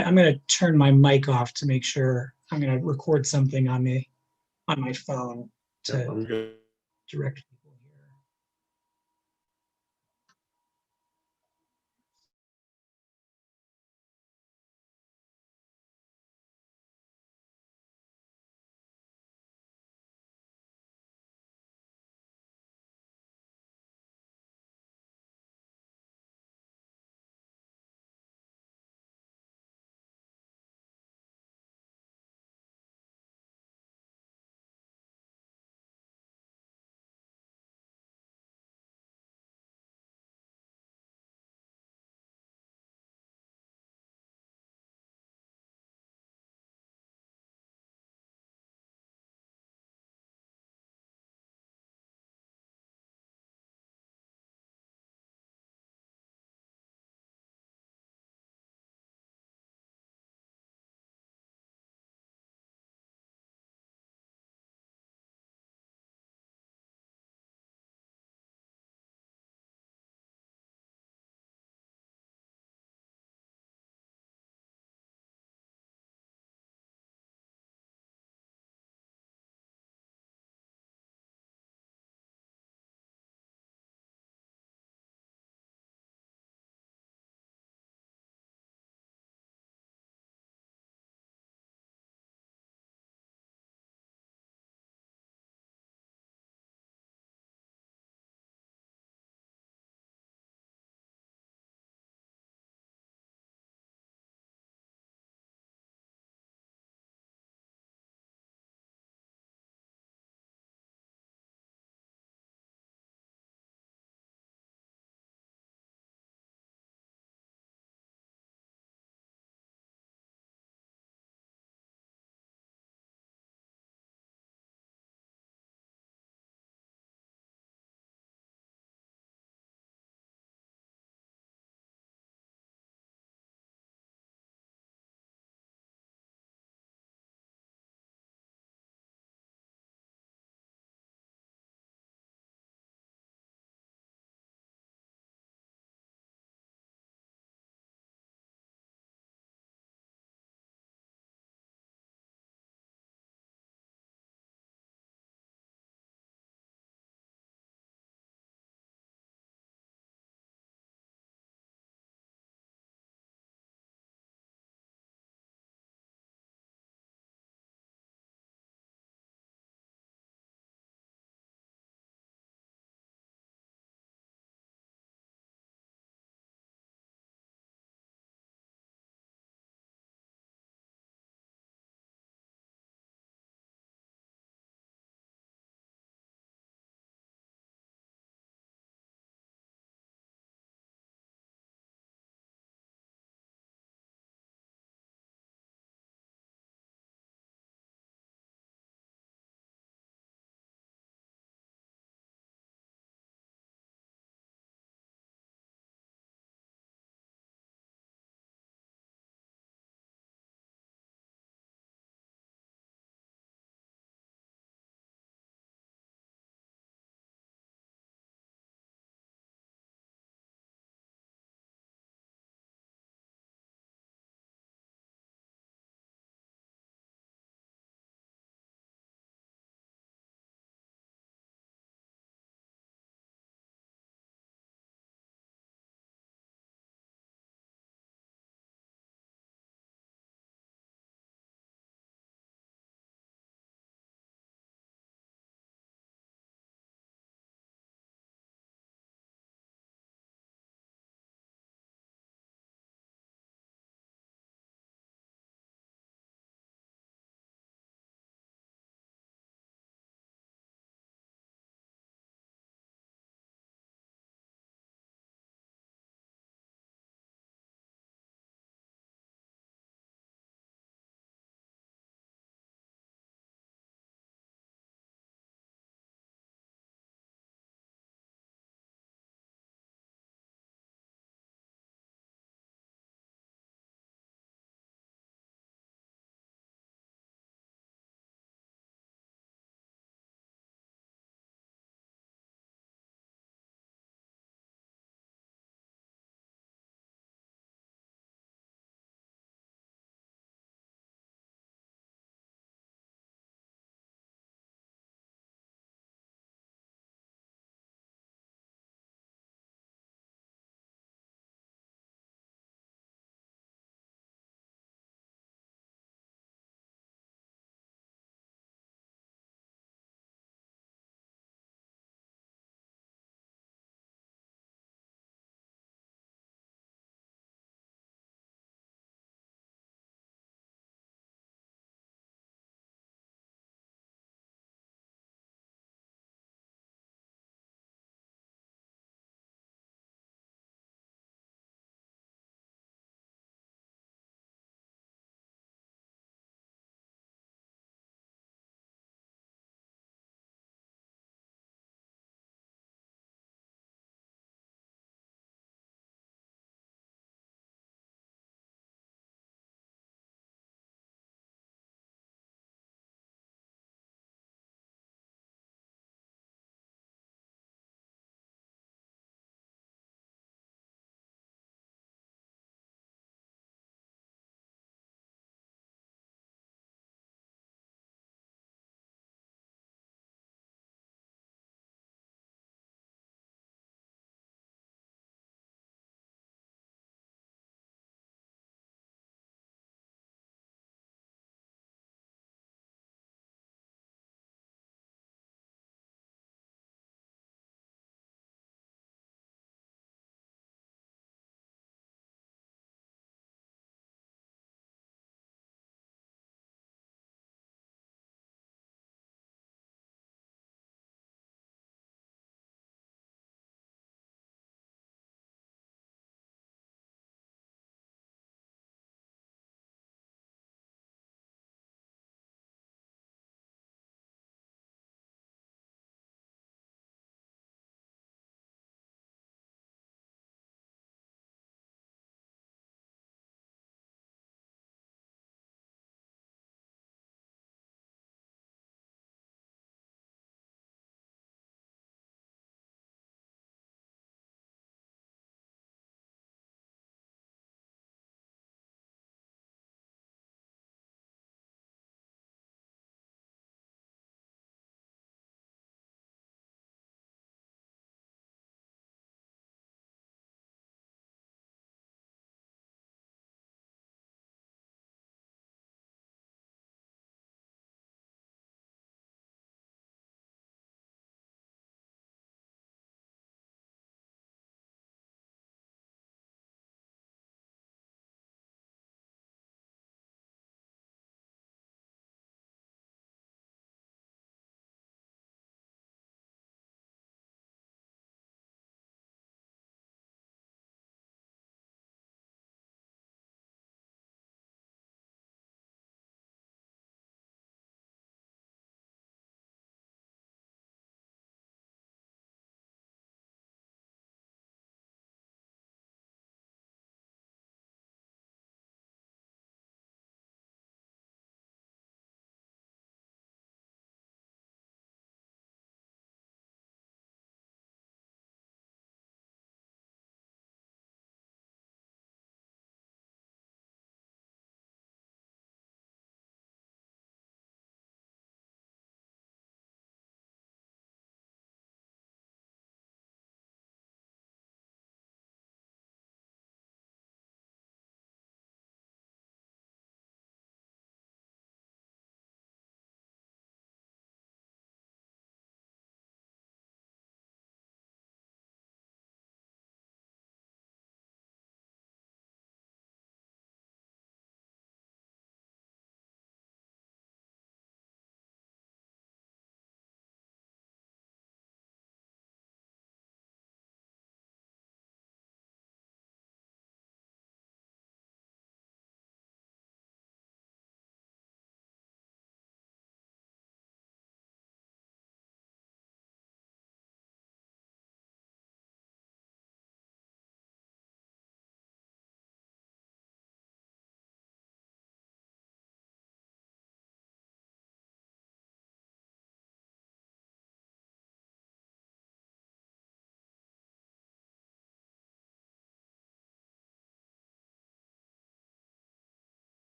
I'm going to turn my mic off to make sure. I'm going to record something on my phone Yep, to I'm good. direct people here.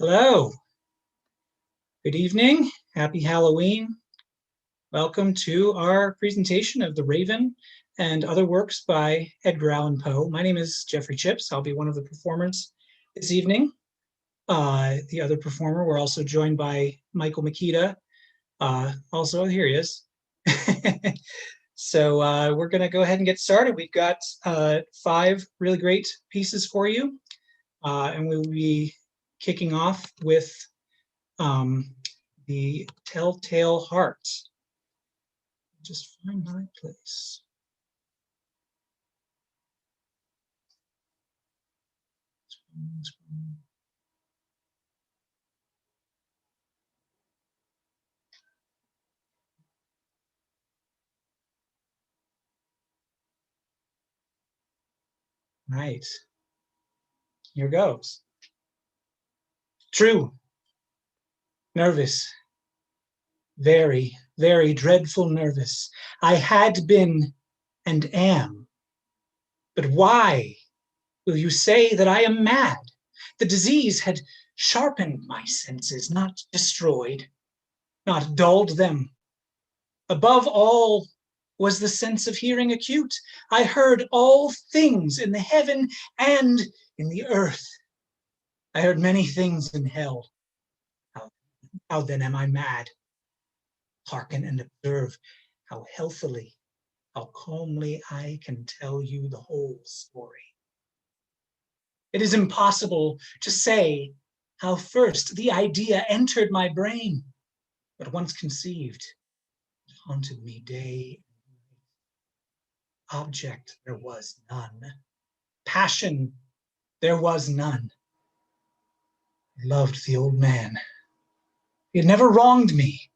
Hello, good evening, happy Halloween. Welcome to our presentation of The Raven and other works by Edgar Allan Poe. My name is Jeffrey Chips. I'll be one of the performers this evening. The other performer, we're also joined by Michael Makita. Also, here he is. So we're going to go ahead and get started. We've got 5 really great pieces for you, and we'll be kicking off with the Telltale Heart. Just find my place. Right. Here goes. True. Nervous. Very, very dreadful nervous. I had been and am. But why will you say that I am mad? The disease had sharpened my senses, not destroyed, not dulled them. Above all was the sense of hearing acute. I heard all things in the heaven and in the earth. I heard many things in hell. How then am I mad? Hearken and observe how healthily, how calmly I can tell you the whole story. It is impossible to say how first the idea entered my brain, but once conceived, it haunted me day and night. Object there was none. Passion there was none. I loved the old man. He had never wronged me.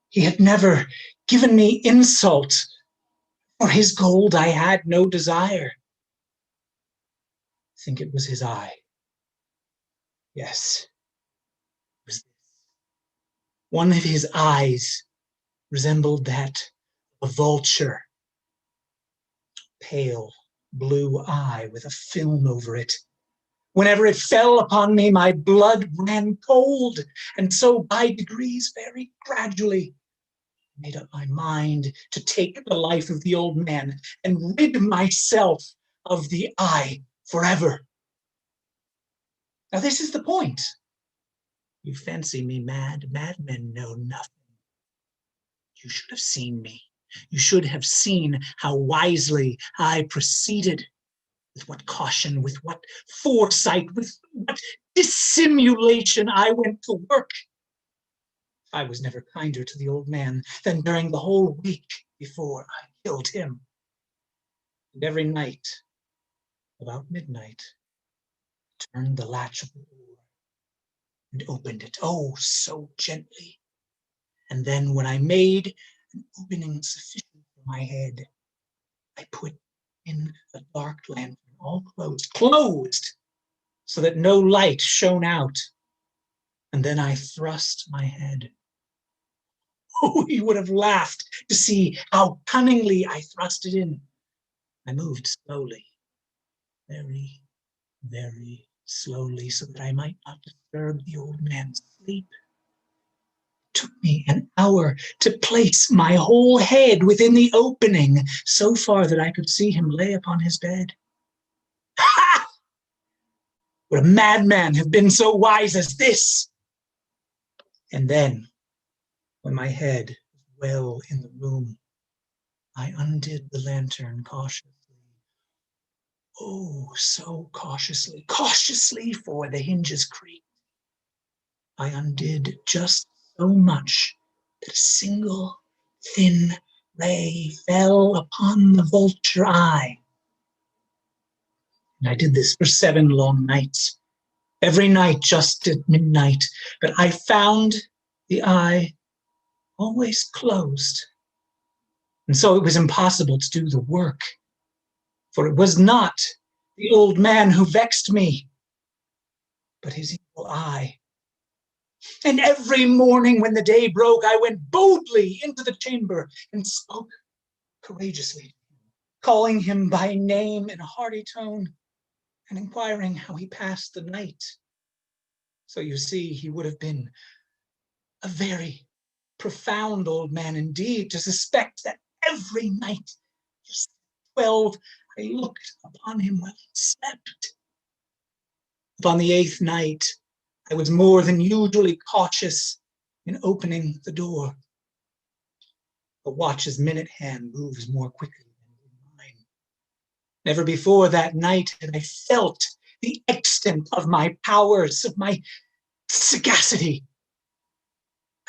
He had never given me insult. For his gold I had no desire. I think it was his eye. Yes, it was this. One of his eyes resembled that of a vulture. Pale blue eye with a film over it. Whenever it fell upon me, my blood ran cold, and so by degrees, very gradually, I made up my mind to take the life of the old man and rid myself of the eye forever. Now this is the point. You fancy me mad. Madmen know nothing. You should have seen me. You should have seen how wisely I proceeded, with what caution, with what foresight, with what dissimulation I went to work. I was never kinder to the old man than during the whole week before I killed him. And every night, about midnight, I turned the latch of the door and opened it, oh, so gently. And then when I made an opening sufficient for my head, I put in a dark lantern, all closed, so that no light shone out. And then I thrust my head. Oh, he would have laughed to see how cunningly I thrust it in. I moved slowly, very, very slowly, so that I might not disturb the old man's sleep. It took me an hour to place my whole head within the opening, so far that I could see him lay upon his bed. Ha! Would a madman have been so wise as this? And then, when my head was well in the room, I undid the lantern cautiously. Oh, so cautiously, cautiously, for the hinges creaked. I undid just so much that a single thin ray fell upon the vulture eye. And I did this for 7 long nights, every night just at midnight. But I found the eye always closed. And so it was impossible to do the work, for it was not the old man who vexed me, but his evil eye. And every morning when the day broke, I went boldly into the chamber and spoke courageously, calling him by name in a hearty tone and inquiring how he passed the night. So you see, he would have been a very profound old man indeed to suspect that every night, just 12, I looked upon him while he slept. Upon the 8th night, I was more than usually cautious in opening the door. A watch's minute hand moves more quickly than mine. Never before that night had I felt the extent of my powers, of my sagacity.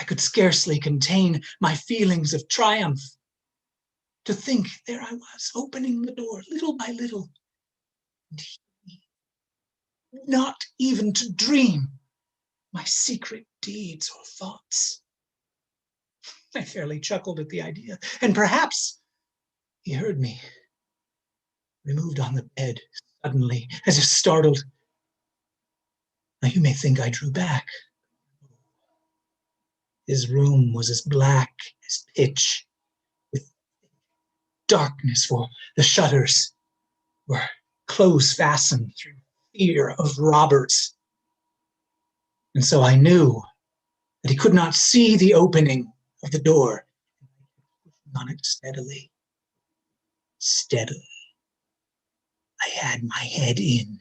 I could scarcely contain my feelings of triumph. To think there I was, opening the door little by little, and he, not even to dream my secret deeds or thoughts. I fairly chuckled at the idea, and perhaps he heard me. We moved on the bed suddenly, as if startled. Now you may think I drew back. His room was as black as pitch, with darkness, for the shutters were close fastened through fear of robbers. And so I knew that he could not see the opening of the door. On it steadily, steadily. I had my head in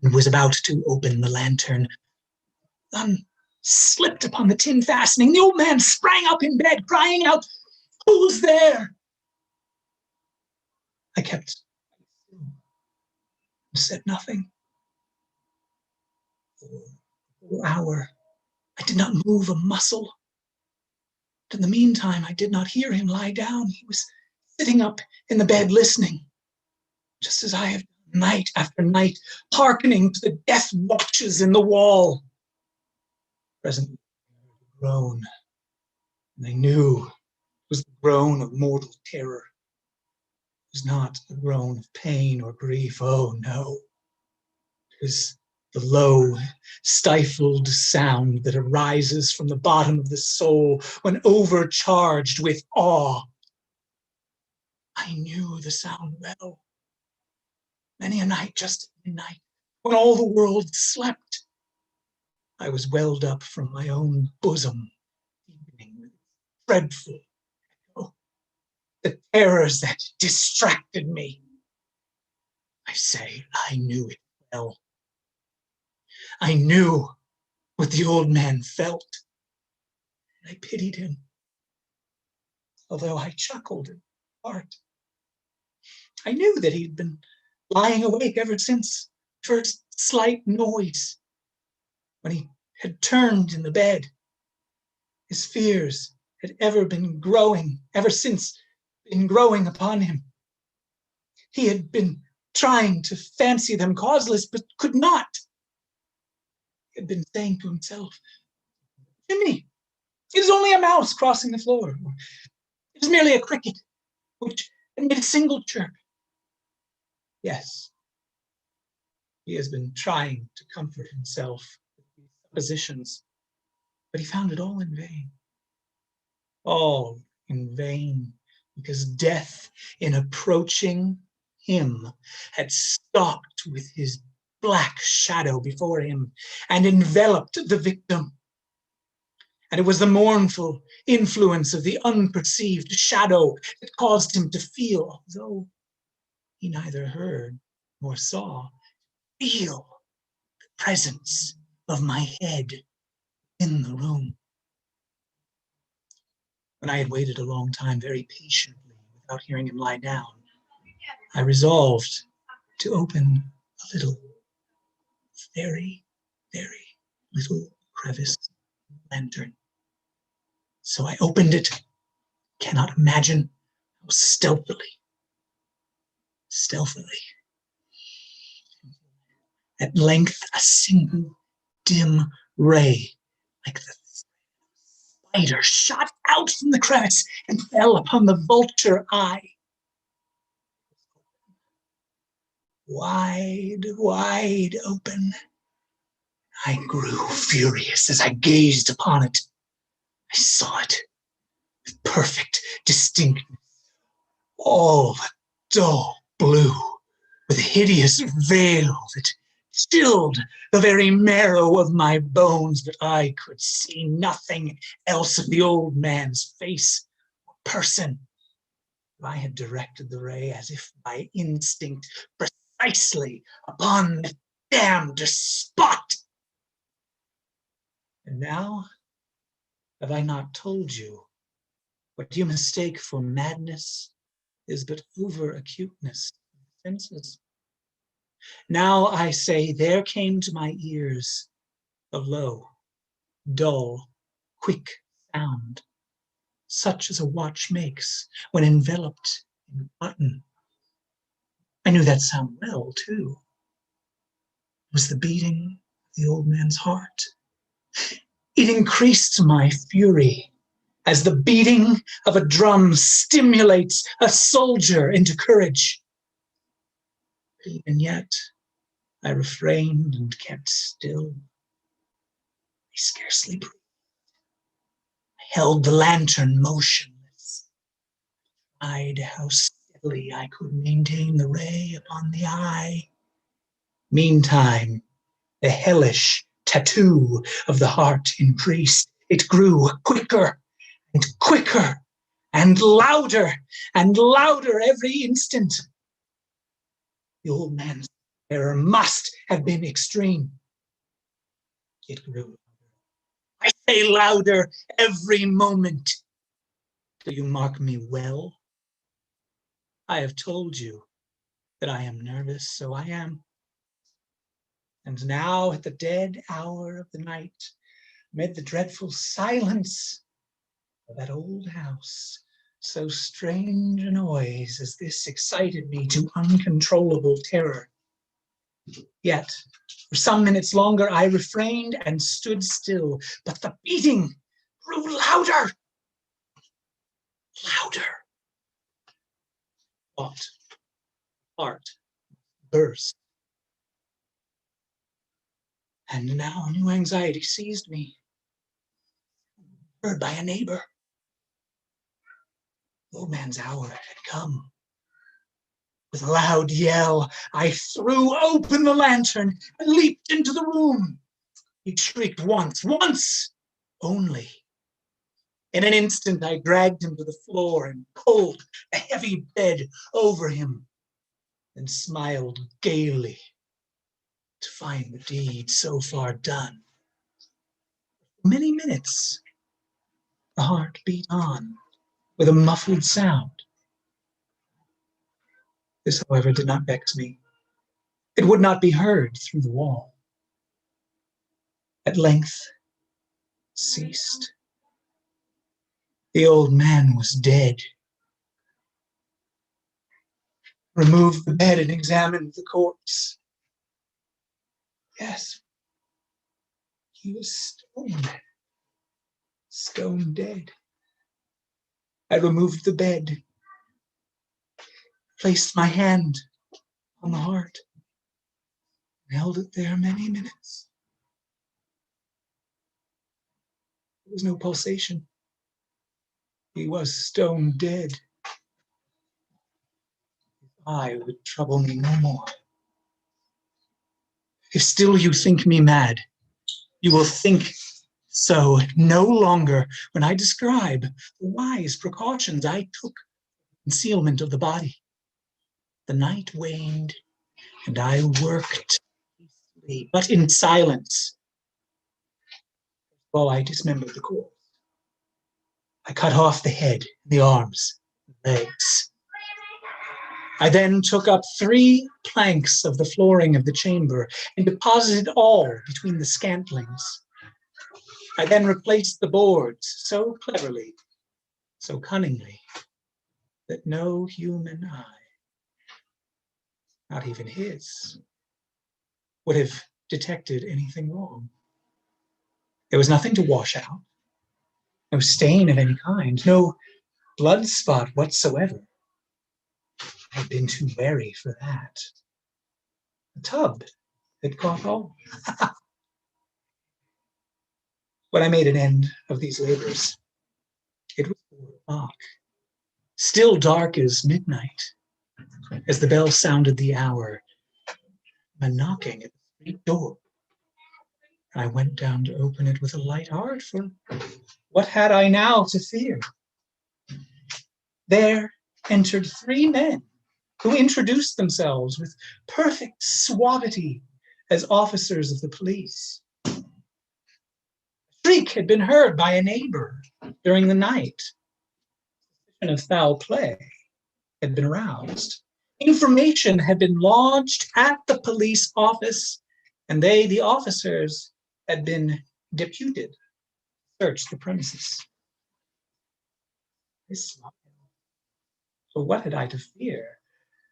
and was about to open the lantern. Thumb slipped upon the tin fastening. The old man sprang up in bed, crying out, "Who's there?" I kept still and said nothing. For a whole hour, I did not move a muscle. But in the meantime, I did not hear him lie down. He was sitting up in the bed listening, just as I have done night after night, hearkening to the death watches in the wall. Presently, I heard a groan, and I knew it was the groan of mortal terror. It was not a groan of pain or grief. Oh, no. It was the low, stifled sound that arises from the bottom of the soul when overcharged with awe. I knew the sound well. Many a night, just at midnight, when all the world slept, I was welled up from my own bosom, deepening with dreadful echo, the terrors that distracted me. I say, I knew it well. I knew what the old man felt, and I pitied him, although I chuckled in heart. I knew that he'd been lying awake ever since first slight noise, when he had turned in the bed. His fears had ever since been growing upon him. He had been trying to fancy them causeless, but could not. He had been saying to himself, "Jimmy, it is only a mouse crossing the floor. It is merely a cricket, which had made a single chirp." Yes, he has been trying to comfort himself with these suppositions, but he found it all in vain. All in vain, because death, in approaching him, had stalked with his black shadow before him and enveloped the victim. And it was the mournful influence of the unperceived shadow that caused him to feel, though he neither heard nor saw, feel the presence of my head in the room. When I had waited a long time very patiently without hearing him lie down, I resolved to open a little, very, very little crevice lantern. So I opened it. Cannot imagine how stealthily. At length, a single dim ray, like the spider, shot out from the crevice and fell upon the vulture eye. Wide, wide open. I grew furious as I gazed upon it. I saw it with perfect distinctness, all dull blue, with a hideous veil that chilled the very marrow of my bones, but I could see nothing else of the old man's face or person. I had directed the ray as if by instinct precisely upon the damned spot. And now, have I not told you, what you mistake for madness is but over-acuteness of the senses? Now I say, there came to my ears a low, dull, quick sound, such as a watch makes when enveloped in cotton. I knew that sound well, too. It was the beating of the old man's heart. It increased my fury, as the beating of a drum stimulates a soldier into courage. But even yet, I refrained and kept still. I scarcely breathed. I held the lantern motionless. I tried how steadily I could maintain the ray upon the eye. Meantime, the hellish tattoo of the heart increased. It grew quicker and quicker and louder every instant. The old man's terror must have been extreme. It grew louder. I say louder every moment. Do you mark me well? I have told you that I am nervous, so I am. And now at the dead hour of the night, amid the dreadful silence of that old house, so strange a noise as this excited me to uncontrollable terror. Yet, for some minutes longer, I refrained and stood still, but the beating grew louder, louder. Thought, heart burst. And now a new anxiety seized me, heard by a neighbor. The old man's hour had come. With a loud yell, I threw open the lantern and leaped into the room. He shrieked once only. In an instant, I dragged him to the floor and pulled a heavy bed over him and smiled gaily to find the deed so far done. For many minutes, the heart beat on with a muffled sound. This, however, did not vex me. It would not be heard through the wall. At length, ceased. The old man was dead. Removed the bed and examined the corpse. Yes, he was stone dead. I removed the bed, placed my hand on the heart, and held it there many minutes. There was no pulsation. He was stone dead. I would trouble me no more. If still you think me mad, you will think so no longer when I describe the wise precautions I took for concealment of the body. The night waned, and I worked peacefully, but in silence. While I dismembered the corpse, I cut off the head, the arms, the legs. I then took up 3 planks of the flooring of the chamber and deposited all between the scantlings. I then replaced the boards so cleverly, so cunningly, that no human eye, not even his, would have detected anything wrong. There was nothing to wash out, no stain of any kind, no blood spot whatsoever. I had been too wary for that. The tub had caught all. When I made an end of these labors, it was 4 o'clock, still dark as midnight, as the bell sounded the hour, a knocking at the street door. I went down to open it with a light heart, for what had I now to fear? There entered 3 men who introduced themselves with perfect suavity as officers of the police. A shriek had been heard by a neighbor during the night. Suspicion of foul play had been aroused. Information had been lodged at the police office, and they, the officers, had been deputed to search the premises. I smiled. So what had I to fear?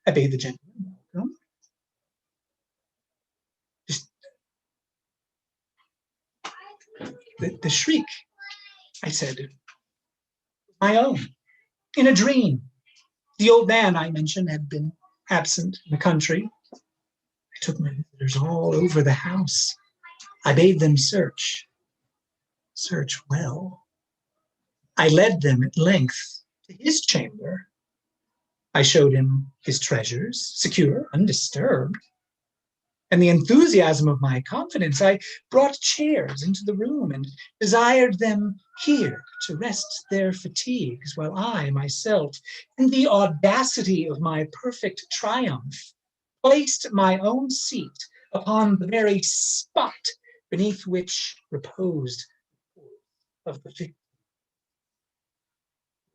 I bade the gentleman welcome. Just the shriek, I said, my own, in a dream. The old man I mentioned had been absent in the country. I took my visitors all over the house. I bade them search well. I led them at length to his chamber. I showed him his treasures, secure, undisturbed. And the enthusiasm of my confidence, I brought chairs into the room and desired them here to rest their fatigues, while I myself, in the audacity of my perfect triumph, placed my own seat upon the very spot beneath which reposed the corpse of the victim.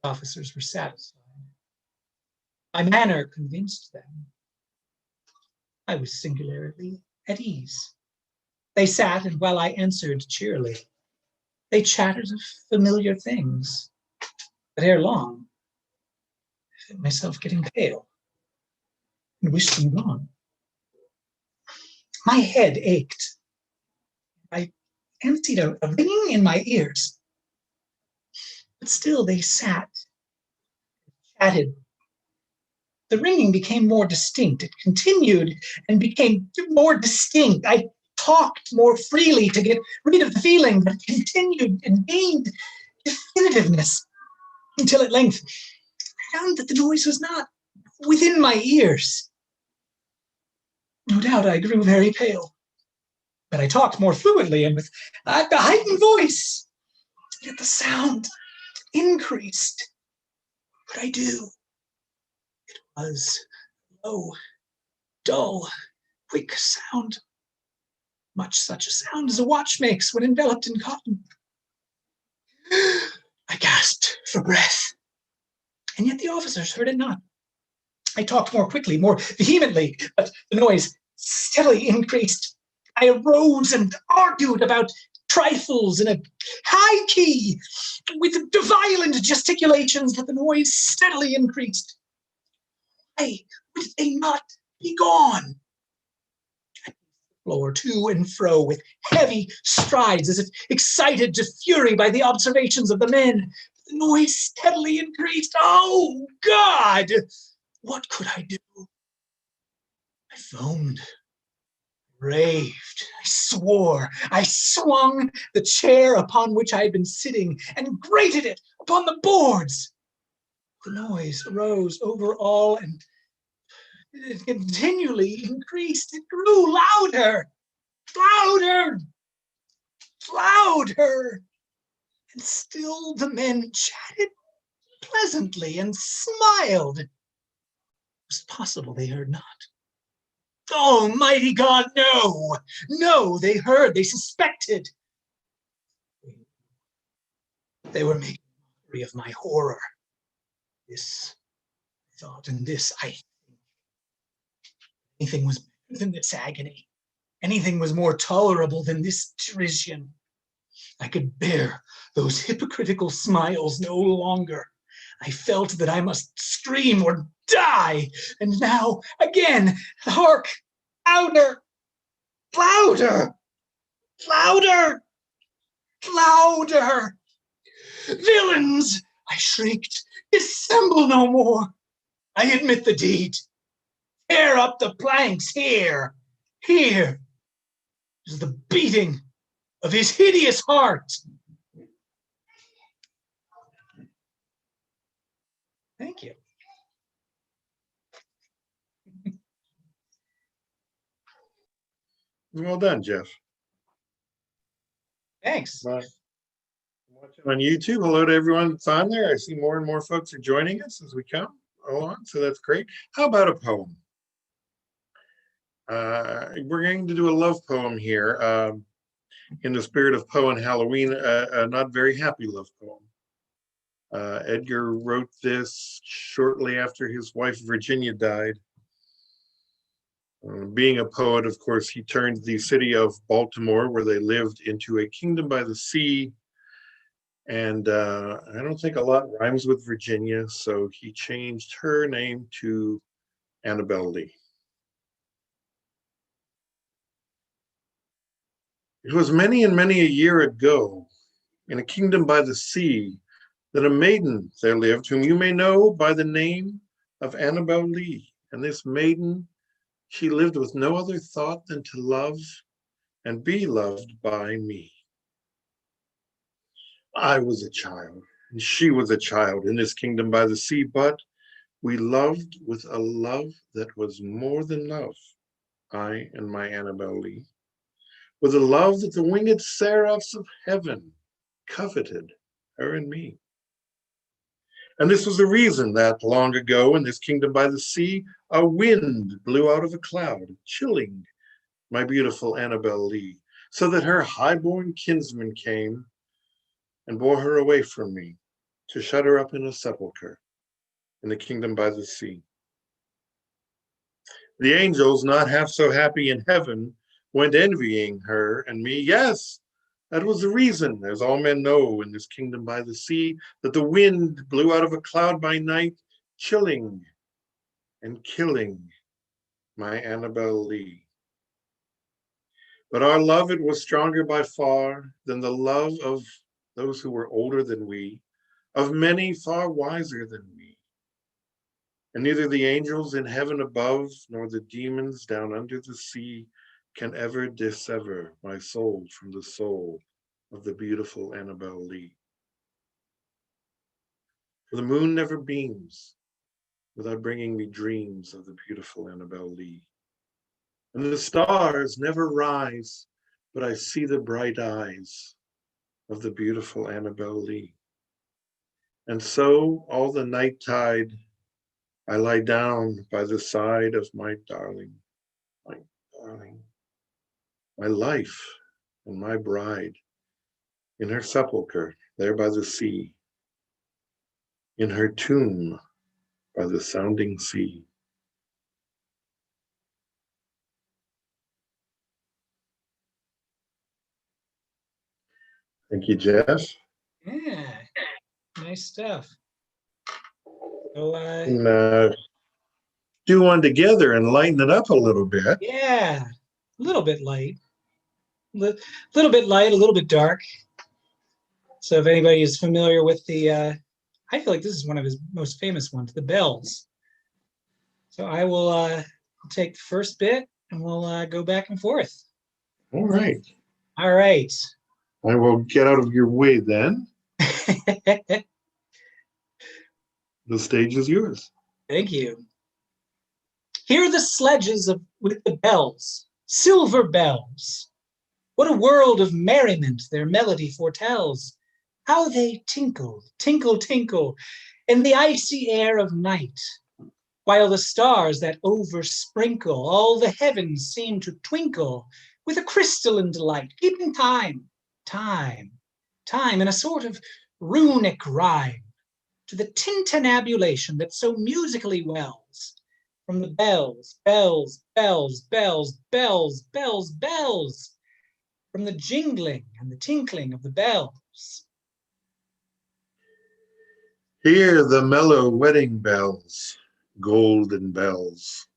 The officers were satisfied. My manner convinced them. I was singularly at ease. They sat, and while I answered cheerily, they chattered of familiar things. But ere long, I felt myself getting pale and wished them gone. My head ached. I fancied a ringing in my ears. But still they sat, chatted. The ringing became more distinct. It continued and became more distinct. I talked more freely to get rid of the feeling, but it continued and gained definitiveness until at length I found that the noise was not within my ears. No doubt I grew very pale, but I talked more fluently and with a heightened voice. Yet the sound increased. What could I do? It was low, dull, quick sound, much such a sound as a watch makes when enveloped in cotton. I gasped for breath, and yet the officers heard it not. I talked more quickly, more vehemently, but the noise steadily increased. I arose and argued about trifles in a high key, with violent gesticulations, but the noise steadily increased. Why would they not be gone? I paced the floor to and fro with heavy strides, as if excited to fury by the observations of the men. The noise steadily increased. Oh, God! What could I do? I foamed, raved, I swore. I swung the chair upon which I had been sitting and grated it upon the boards. The noise arose over all, and it continually increased. It grew louder, louder, louder. And still the men chatted pleasantly and smiled. It was possible they heard not. Oh, mighty God, no! No, they heard, they suspected. They were making mockery of my horror. This, I thought, and this, I think. Anything was better than this agony. Anything was more tolerable than this derision. I could bear those hypocritical smiles no longer. I felt that I must scream or die. And now, again, hark! Louder! Louder! Louder! Louder! Villains! I shrieked. Dissemble no more. I admit the deed. Tear up the planks here. Here is the beating of his hideous heart. Thank you. Well done, Jeff. Thanks. Bye. Watching on YouTube. Hello to everyone that's on there. I see more and more folks are joining us as we come along, so that's great. How about a poem? We're going to do a love poem here in the spirit of Poe and Halloween, a not very happy love poem. Edgar wrote this shortly after his wife Virginia died. Being a poet, of course, he turned the city of Baltimore, where they lived, into a kingdom by the sea. And I don't think a lot rhymes with Virginia, so he changed her name to Annabel Lee. It was many and many a year ago, in a kingdom by the sea, that a maiden there lived, whom you may know by the name of Annabel Lee. And this maiden, she lived with no other thought than to love and be loved by me. I was a child, and she was a child in this kingdom by the sea, but we loved with a love that was more than love, I and my Annabel Lee, with a love that the winged seraphs of heaven coveted, her and me. And this was the reason that long ago in this kingdom by the sea, a wind blew out of a cloud, chilling my beautiful Annabel Lee, so that her highborn kinsman came and bore her away from me to shut her up in a sepulchre in the kingdom by the sea. The angels, not half so happy in heaven, went envying her and me. Yes, that was the reason, as all men know in this kingdom by the sea, that the wind blew out of a cloud by night, chilling and killing my Annabel Lee. But our love, it was stronger by far than the love of those who were older than we, of many far wiser than we. And neither the angels in heaven above, nor the demons down under the sea can ever dissever my soul from the soul of the beautiful Annabel Lee. For the moon never beams without bringing me dreams of the beautiful Annabel Lee. And the stars never rise, but I see the bright eyes of the beautiful Annabel Lee. And so all the night tide, I lie down by the side of my darling, my life and my bride, in her sepulchre there by the sea, in her tomb by the sounding sea. Thank you, Jeff. Yeah, nice stuff. So, do one together and lighten it up a little bit. Yeah, a little bit light. Little bit light, a little bit dark. So if anybody is familiar with the, I feel like this is one of his most famous ones, the bells. So I will take the first bit and we'll go back and forth. All right. All right. I will get out of your way then. The stage is yours. Thank you. Hear the sledges with the bells, silver bells. What a world of merriment their melody foretells. How they tinkle, tinkle, tinkle in the icy air of night, while the stars that oversprinkle all the heavens seem to twinkle with a crystalline delight, keeping time, time, time in a sort of runic rhyme to the tintinnabulation that so musically wells from the bells, bells, bells, bells, bells, bells, bells, from the jingling and the tinkling of the bells. Hear the mellow wedding bells, golden bells.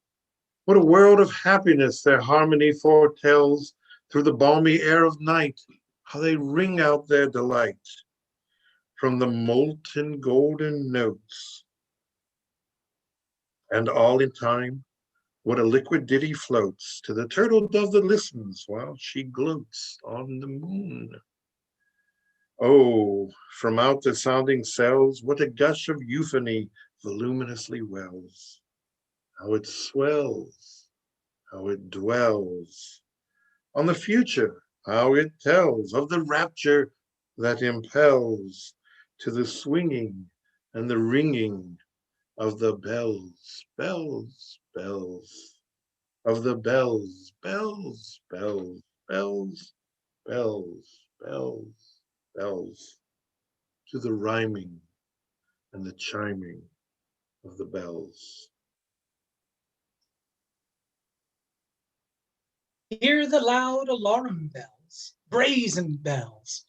What a world of happiness their harmony foretells through the balmy air of night, how they ring out their delight from the molten golden notes. And all in time, what a liquid ditty floats to the turtle dove that listens while she gloats on the moon. Oh, from out the sounding cells, what a gush of euphony voluminously wells. How it swells, how it dwells on the future, how it tells of the rapture that impels to the swinging and the ringing of the bells, bells, bells, of the bells, bells, bells, bells, bells, bells, bells, to the rhyming and the chiming of the bells. Hear the loud alarum bells, brazen bells.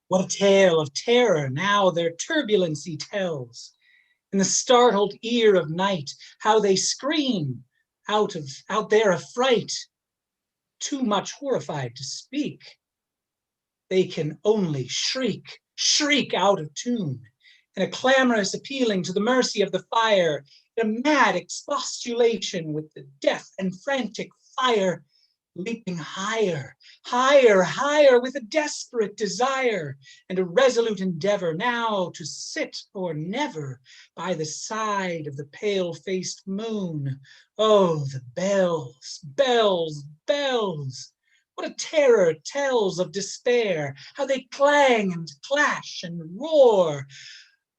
What a tale of terror now their turbulency tells. In the startled ear of night, how they scream out there affright, too much horrified to speak. They can only shriek, shriek out of tune, in a clamorous appealing to the mercy of the fire, in a mad expostulation with the deaf and frantic fire, leaping higher, higher, higher, with a desperate desire and a resolute endeavor now to sit or never by the side of the pale-faced moon. Oh, the bells, bells, bells! What a terror tells of despair, how they clang and clash and roar.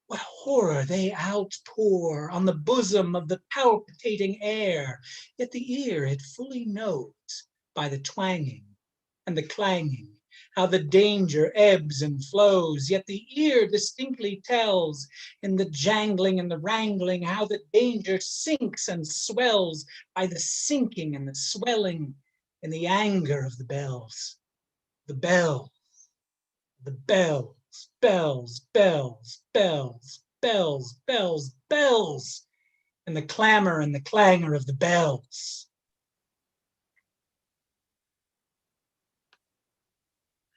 What horror they outpour on the bosom of the palpitating air, yet the ear it fully knows by the twanging and the clanging, how the danger ebbs and flows, yet the ear distinctly tells in the jangling and the wrangling, how the danger sinks and swells by the sinking and the swelling in the anger of the bells. The bells, the bells, bells, bells, bells, bells, bells, bells, and the clamor and the clangor of the bells.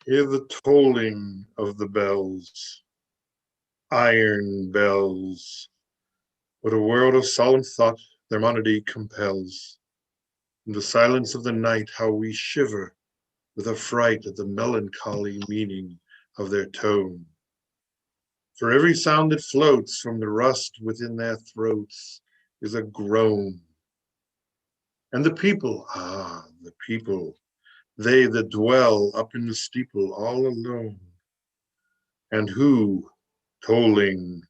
Hear the tolling of the bells, iron bells. What a world of solemn thought their monody compels. In the silence of the night, how we shiver with affright at the melancholy meaning of their tone. For every sound that floats from the rust within their throats is a groan. And the people, the people, they that dwell up in the steeple all alone, and who, tolling,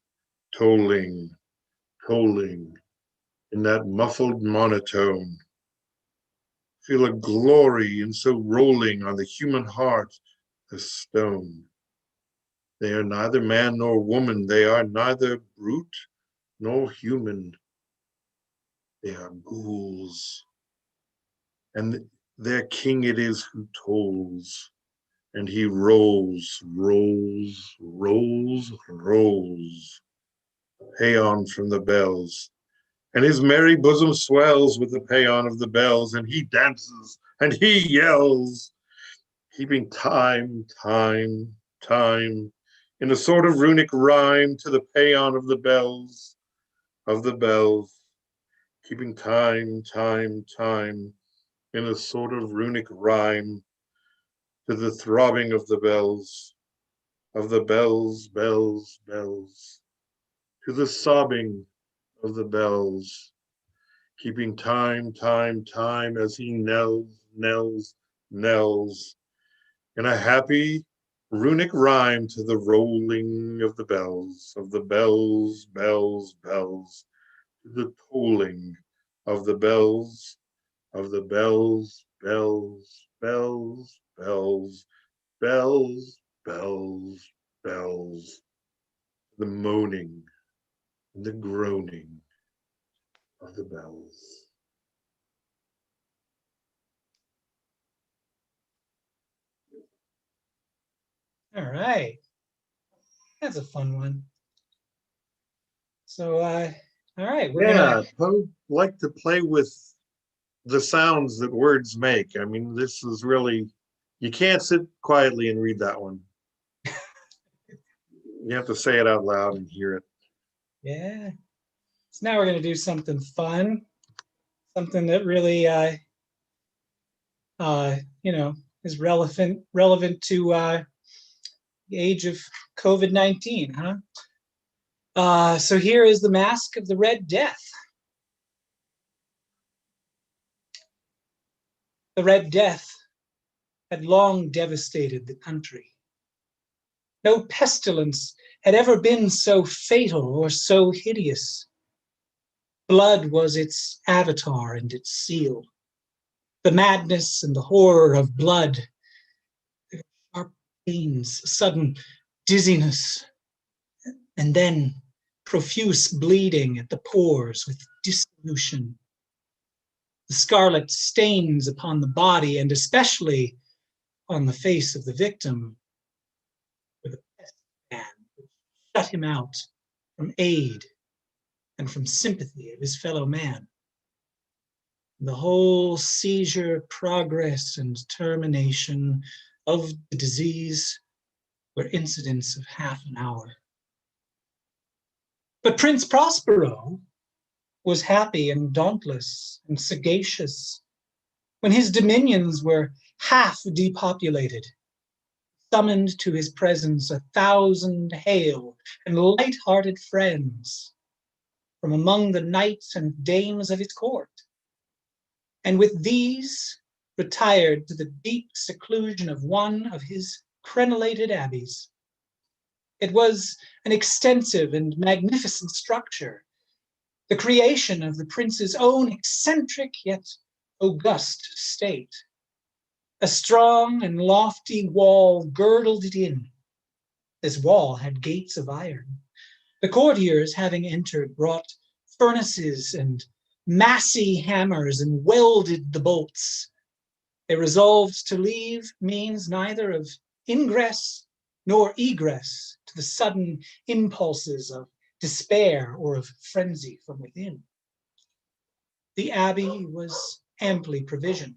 tolling, tolling, in that muffled monotone, feel a glory in so rolling on the human heart a stone. They are neither man nor woman, they are neither brute nor human. They are ghouls, and their king it is who tolls, and he rolls, rolls, rolls, rolls, paean from the bells, and his merry bosom swells with the paean of the bells, and he dances, and he yells, keeping time, time, time, in a sort of runic rhyme to the paean of the bells, keeping time, time, time, in a sort of runic rhyme to the throbbing of the bells, bells, bells, to the sobbing of the bells, keeping time, time, time, as he knells, knells, knells, in a happy runic rhyme to the rolling of the bells, bells, bells, to the tolling of the bells, bells, bells, bells, bells, bells, bells, bells, the moaning and the groaning of the bells. All right, that's a fun one. So, all right, we're gonna. Poe like to play with the sounds that words make. I mean, this is really, you can't sit quietly and read that one. You have to say it out loud and hear it. Yeah. So now we're gonna do something fun, something that really, is relevant to the age of COVID-19, huh? So here is the Mask of the Red Death. The Red Death had long devastated the country. No pestilence had ever been so fatal or so hideous. Blood was its avatar and its seal. The madness and the horror of blood, sharp pains, sudden dizziness, and then profuse bleeding at the pores with dissolution. The scarlet stains upon the body, and especially on the face of the victim, were the pest ban which shut him out from aid and from sympathy of his fellow man. The whole seizure, progress, and termination of the disease were incidents of half an hour. But Prince Prospero was happy and dauntless and sagacious. When his dominions were half depopulated, summoned to his presence 1,000 hale and light-hearted friends from among the knights and dames of his court, and with these retired to the deep seclusion of one of his crenellated abbeys. It was an extensive and magnificent structure, the creation of the prince's own eccentric yet august state. A strong and lofty wall girdled it in. This wall had gates of iron. The courtiers, having entered, brought furnaces and massy hammers and welded the bolts. They resolved to leave means neither of ingress nor egress to the sudden impulses of despair or of frenzy from within. The abbey was amply provisioned.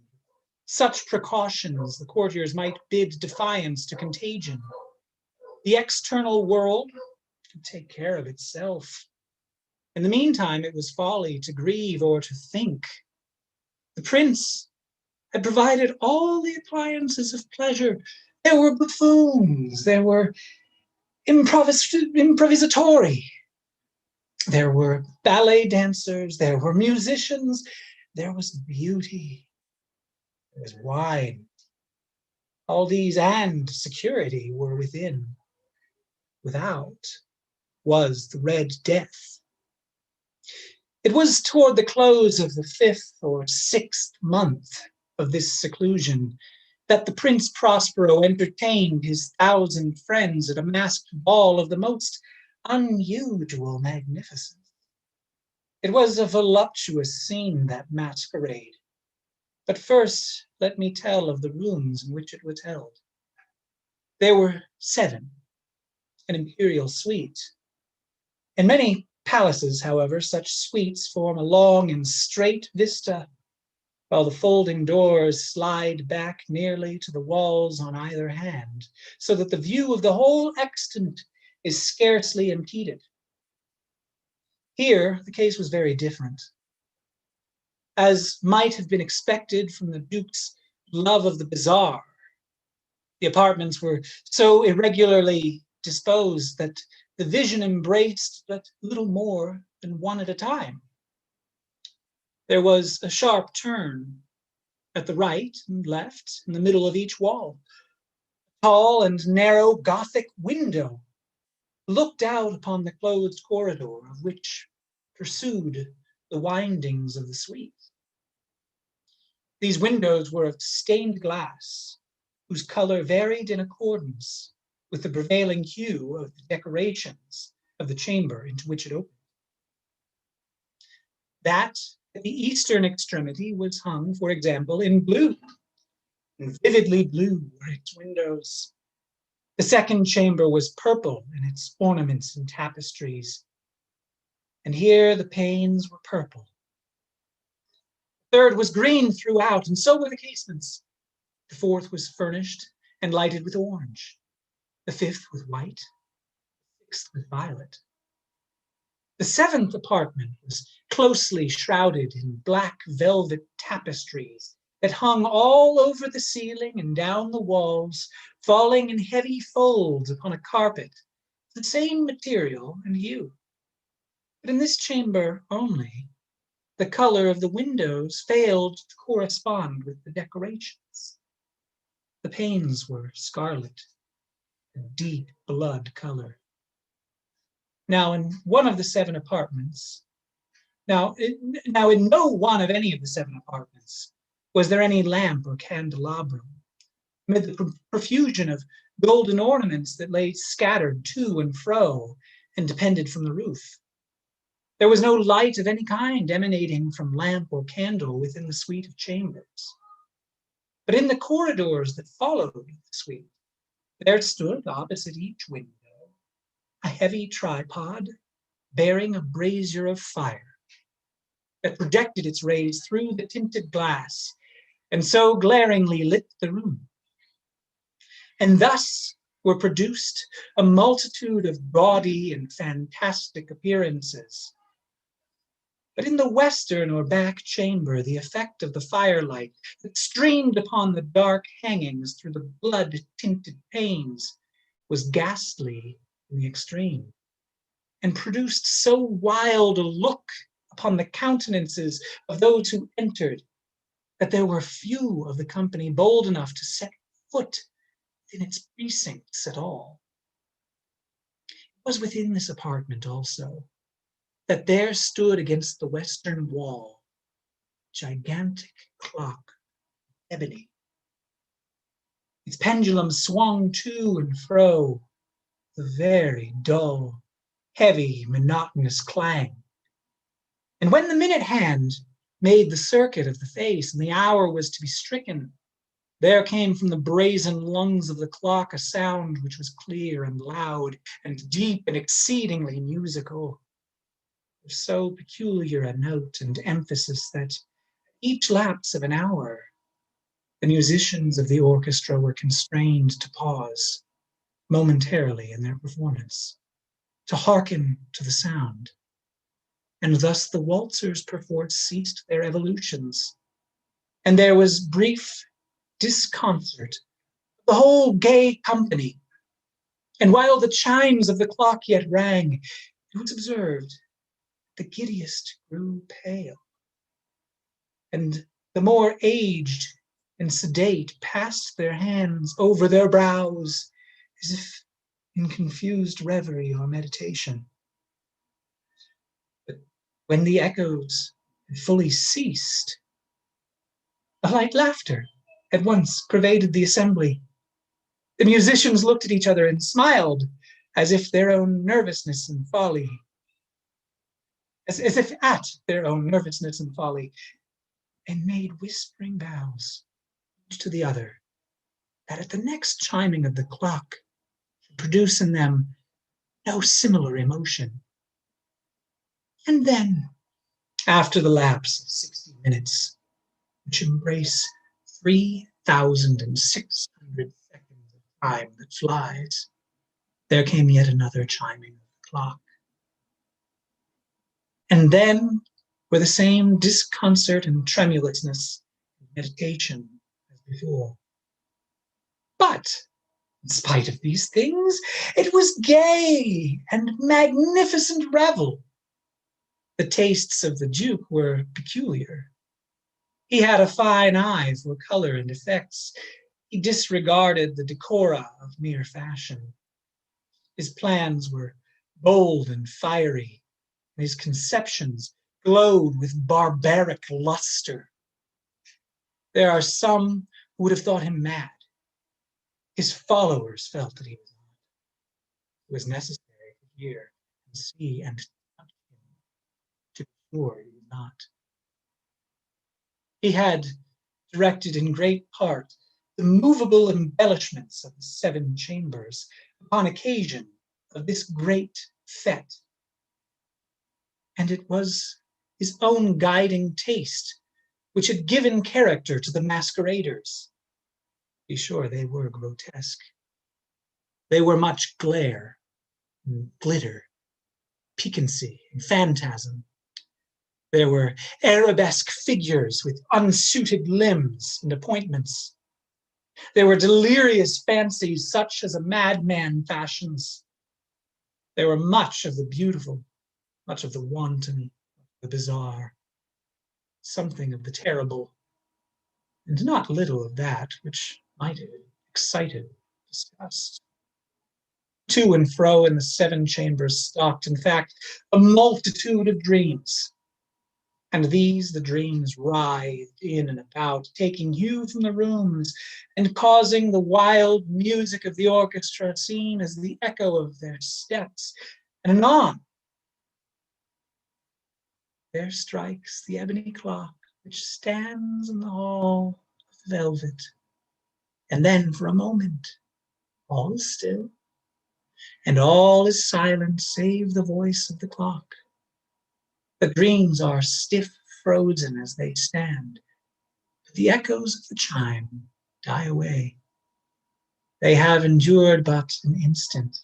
Such precautions the courtiers might bid defiance to contagion. The external world could take care of itself. In the meantime, it was folly to grieve or to think. The prince had provided all the appliances of pleasure. There were buffoons, there were improvisatori, there were ballet dancers, there were musicians, there was beauty, there was wine. All these and security were within. Without was the Red Death. It was toward the close of the 5th or 6th month of this seclusion that the Prince Prospero entertained his 1,000 friends at a masked ball of the most unusual magnificence. It was a voluptuous scene, that masquerade. But first, let me tell of the rooms in which it was held. There were 7, an imperial suite. In many palaces, however, such suites form a long and straight vista, while the folding doors slide back nearly to the walls on either hand, so that the view of the whole extent is scarcely impeded. Here, the case was very different. As might have been expected from the Duke's love of the bizarre, the apartments were so irregularly disposed that the vision embraced but little more than one at a time. There was a sharp turn at the right and left in the middle of each wall. A tall and narrow Gothic window looked out upon the closed corridor, of which pursued the windings of the suite. These windows were of stained glass, whose color varied in accordance with the prevailing hue of the decorations of the chamber into which it opened. That at the eastern extremity was hung, for example, in blue, and vividly blue were its windows. The second chamber was purple in its ornaments and tapestries, and here the panes were purple. The third was green throughout, and so were the casements. The fourth was furnished and lighted with orange, the fifth with white, the sixth with violet. The 7th apartment was closely shrouded in black velvet tapestries that hung all over the ceiling and down the walls, falling in heavy folds upon a carpet of the same material and hue. But in this chamber only, the color of the windows failed to correspond with the decorations. The panes were scarlet, a deep blood color. Now in one of the 7 apartments, now in no one of any of the 7 apartments was there any lamp or candelabrum. Amid the profusion of golden ornaments that lay scattered to and fro and depended from the roof, there was no light of any kind emanating from lamp or candle within the suite of chambers. But in the corridors that followed the suite, there stood opposite each window a heavy tripod bearing a brazier of fire that projected its rays through the tinted glass and so glaringly lit the room. And thus were produced a multitude of gaudy and fantastic appearances. But in the western or back chamber, the effect of the firelight that streamed upon the dark hangings through the blood-tinted panes was ghastly in the extreme, and produced so wild a look upon the countenances of those who entered that there were few of the company bold enough to set foot in its precincts at all. It was within this apartment also that there stood against the western wall a gigantic clock, ebony. Its pendulum swung to and fro, the very dull, heavy, monotonous clang. And when the minute hand made the circuit of the face and the hour was to be stricken, there came from the brazen lungs of the clock a sound which was clear and loud and deep and exceedingly musical, of so peculiar a note and emphasis that each lapse of an hour, the musicians of the orchestra were constrained to pause momentarily in their performance, to hearken to the sound. And thus the waltzers perforce ceased their evolutions, and there was brief disconcert of the whole gay company. And while the chimes of the clock yet rang, it was observed the giddiest grew pale, and the more aged and sedate passed their hands over their brows as if in confused reverie or meditation. But when the echoes had fully ceased, a light laughter at once pervaded the assembly. The musicians looked at each other and smiled as if their own nervousness and folly, as if at their own nervousness and folly, and made whispering vows each to the other that at the next chiming of the clock should produce in them no similar emotion. And then, after the lapse of 60 minutes, which embrace 3,600 seconds of time that flies, there came yet another chiming of the clock. And then were the same disconcert and tremulousness of meditation as before. But in spite of these things, it was gay and magnificent revel. The tastes of the Duke were peculiar. He had a fine eye for color and effects. He disregarded the decora of mere fashion. His plans were bold and fiery, and his conceptions glowed with barbaric luster. There are some who would have thought him mad. His followers felt that he was not. It was necessary to hear and see and touch him to be sure he was not. He had directed in great part the movable embellishments of the 7 chambers upon occasion of this great fete. And it was his own guiding taste which had given character to the masqueraders. Be sure they were grotesque. They were much glare and glitter, piquancy and phantasm. There were arabesque figures with unsuited limbs and appointments. There were delirious fancies such as a madman fashions. There were much of the beautiful, much of the wanton, the bizarre, something of the terrible, and not little of that which might have excited disgust. To and fro in the 7 chambers stalked, in fact, a multitude of dreams. And these the dreams writhed in and about, taking hue from the rooms and causing the wild music of the orchestra seen as the echo of their steps. And anon, there strikes the ebony clock which stands in the hall of velvet. And then for a moment, all is still, and all is silent save the voice of the clock. The dreams are stiff frozen as they stand, but the echoes of the chime die away. They have endured but an instant,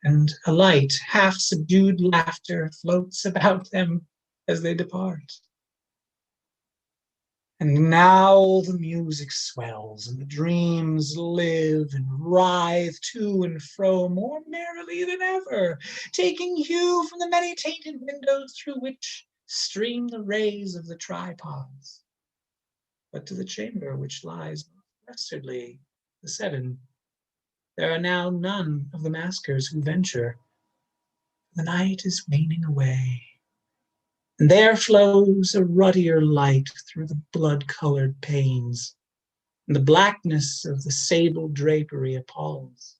and a light, half-subdued laughter floats about them as they depart. And now the music swells, and the dreams live and writhe to and fro more merrily than ever, taking hue from the many tainted windows through which stream the rays of the tripods. But to the chamber which lies westwardly, the 7, there are now none of the maskers who venture. The night is waning away, and there flows a ruddier light through the blood-colored panes, and the blackness of the sable drapery appalls.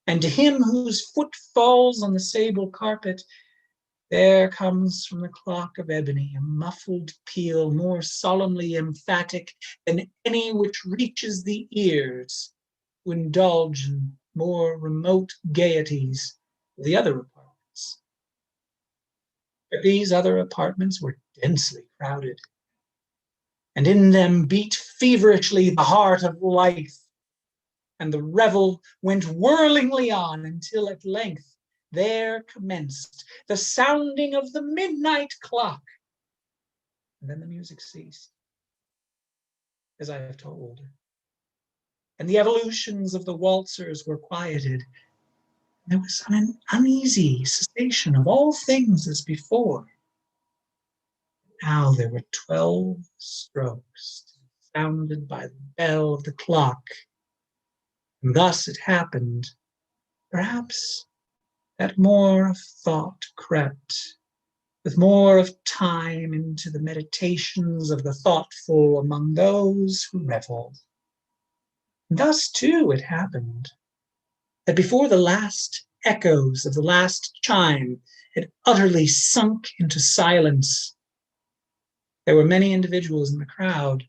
And to him whose foot falls on the sable carpet, there comes from the clock of ebony a muffled peal more solemnly emphatic than any which reaches the ears to indulge in more remote gaieties of the other apartments. But these other apartments were densely crowded, and in them beat feverishly the heart of life, and the revel went whirlingly on until at length there commenced the sounding of the midnight clock. And then the music ceased, as I have told, and the evolutions of the waltzers were quieted. There was an uneasy cessation of all things as before. Now there were 12 strokes sounded by the bell of the clock, and thus it happened, perhaps, that more of thought crept, with more of time into the meditations of the thoughtful among those who revelled. Thus, too, it happened that before the last echoes of the last chime had utterly sunk into silence, there were many individuals in the crowd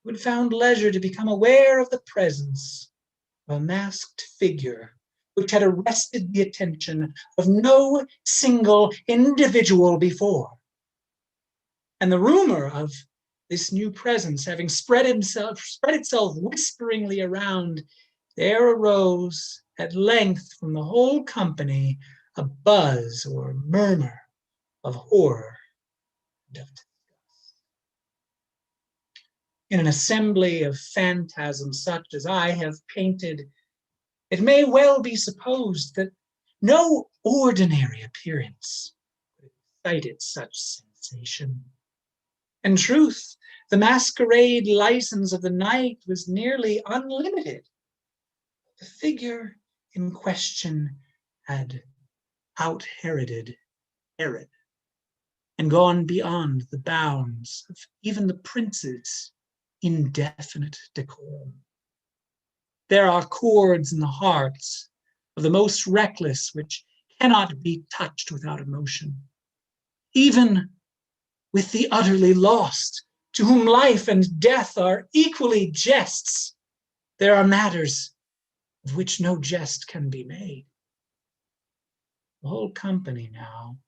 who had found leisure to become aware of the presence of a masked figure which had arrested the attention of no single individual before. And the rumor of this new presence having spread itself whisperingly around, there arose at length from the whole company a buzz or murmur of horror and of disgust. In an assembly of phantasms such as I have painted, it may well be supposed that no ordinary appearance excited such sensation. In truth, the masquerade license of the night was nearly unlimited. The figure in question had out-Heroded Herod and gone beyond the bounds of even the prince's indefinite decorum. There are chords in the hearts of the most reckless which cannot be touched without emotion. Even with the utterly lost, to whom life and death are equally jests, there are matters of which no jest can be made. The whole company now,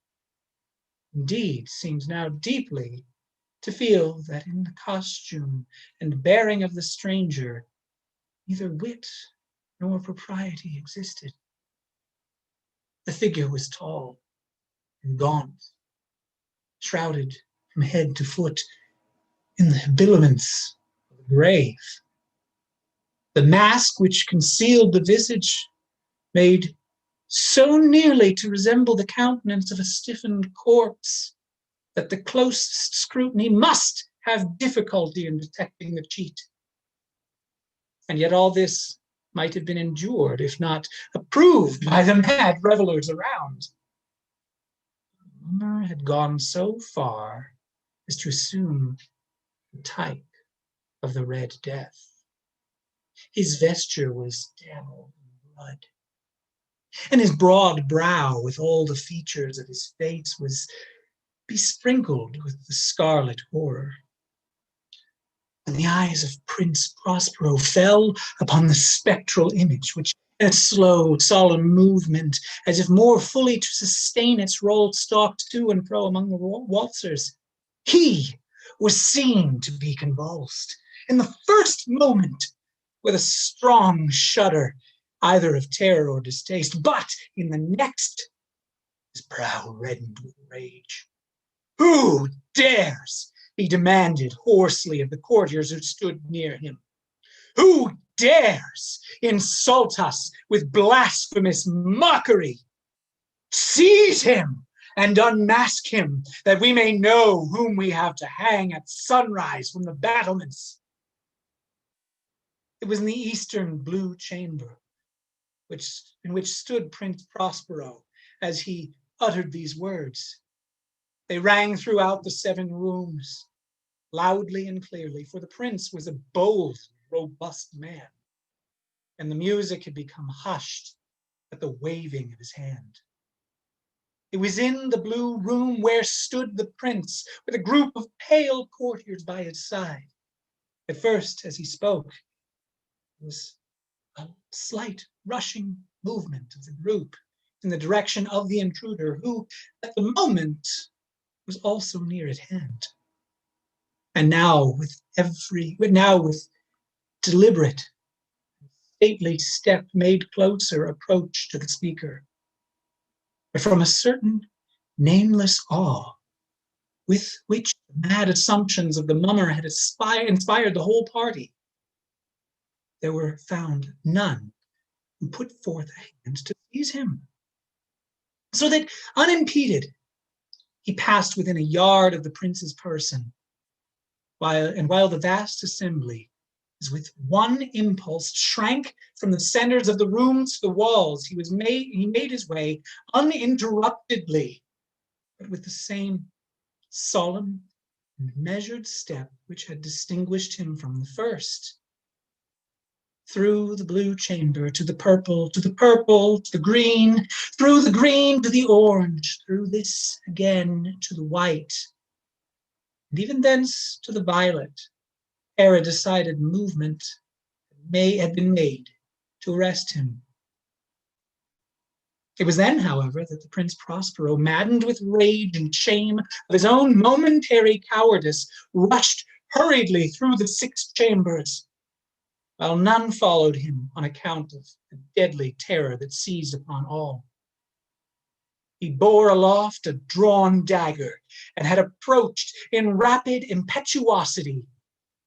indeed, seems now deeply to feel that in the costume and bearing of the stranger, neither wit nor propriety existed. The figure was tall and gaunt, shrouded from head to foot in the habiliments of the grave. The mask which concealed the visage made so nearly to resemble the countenance of a stiffened corpse that the closest scrutiny must have difficulty in detecting the cheat. And yet all this might have been endured, if not approved by the mad revelers around. Mummer had gone so far as to assume the type of the Red Death. His vesture was dabbled in blood, and his broad brow, with all the features of his face, was besprinkled with the scarlet horror. And the eyes of Prince Prospero fell upon the spectral image, which, in a slow, solemn movement, as if more fully to sustain its role, stalked to and fro among the waltzers. He was seen to be convulsed in the first moment with a strong shudder, either of terror or distaste, but in the next, his brow reddened with rage. Who dares? He demanded hoarsely of the courtiers who stood near him. Who dares insult us with blasphemous mockery? Seize him and unmask him, that we may know whom we have to hang at sunrise from the battlements. It was in the eastern blue chamber, in which stood Prince Prospero as he uttered these words. They rang throughout the 7 rooms, loudly and clearly, for the prince was a bold, robust man, and the music had become hushed at the waving of his hand. It was in the blue room where stood the prince, with a group of pale courtiers by his side. At first, as he spoke, there was a slight rushing movement of the group in the direction of the intruder, who, at the moment, was also near at hand. And now with deliberate, stately step made closer approach to the speaker. But from a certain nameless awe with which the mad assumptions of the mummer had inspired the whole party, there were found none who put forth a hand to seize him. So that unimpeded, he passed within a yard of the prince's person, while the vast assembly, as with one impulse, shrank from the centers of the room to the walls, he made his way uninterruptedly, but with the same solemn and measured step which had distinguished him from the first. Through the blue chamber, to the purple, to the purple, to the green, through the green to the orange, through this again to the white, and even thence to the violet, ere a decided movement had been made to arrest him. It was then, however, that the Prince Prospero, maddened with rage and shame of his own momentary cowardice, rushed hurriedly through the 6 chambers, while none followed him on account of the deadly terror that seized upon all. He bore aloft a drawn dagger and had approached in rapid impetuosity